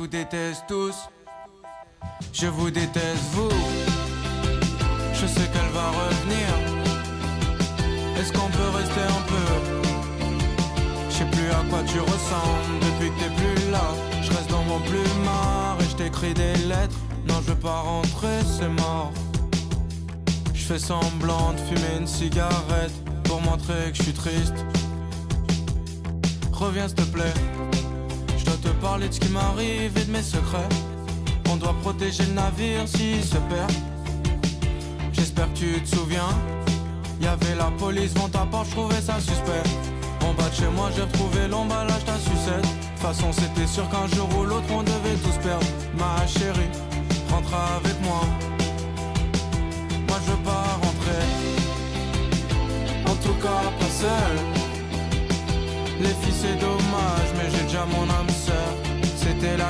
vous déteste tous. Je vous déteste vous. Je sais qu'elle va revenir. Est-ce qu'on peut rester un peu? Je sais plus à quoi tu ressembles depuis que t'es plus là. Je reste dans mon plumard et je t'écris des lettres. Non, je veux pas rentrer, c'est mort. Je fais semblant de fumer une cigarette pour montrer que je suis triste. Reviens s'il te plaît. Je dois te parler de ce qui m'arrive et de mes secrets. On doit protéger le navire s'il se perd. J'espère que tu te souviens. Y'avait la police devant ta porte, je trouvais ça suspect. En bas de chez moi j'ai retrouvé l'emballage ta sucette. De toute façon c'était sûr qu'un jour ou l'autre on devait tous perdre. Ma chérie, rentre avec moi. Moi je veux pas rentrer. En tout cas pas seul. Les filles c'est dommage mais j'ai déjà mon âme sœur. C'était la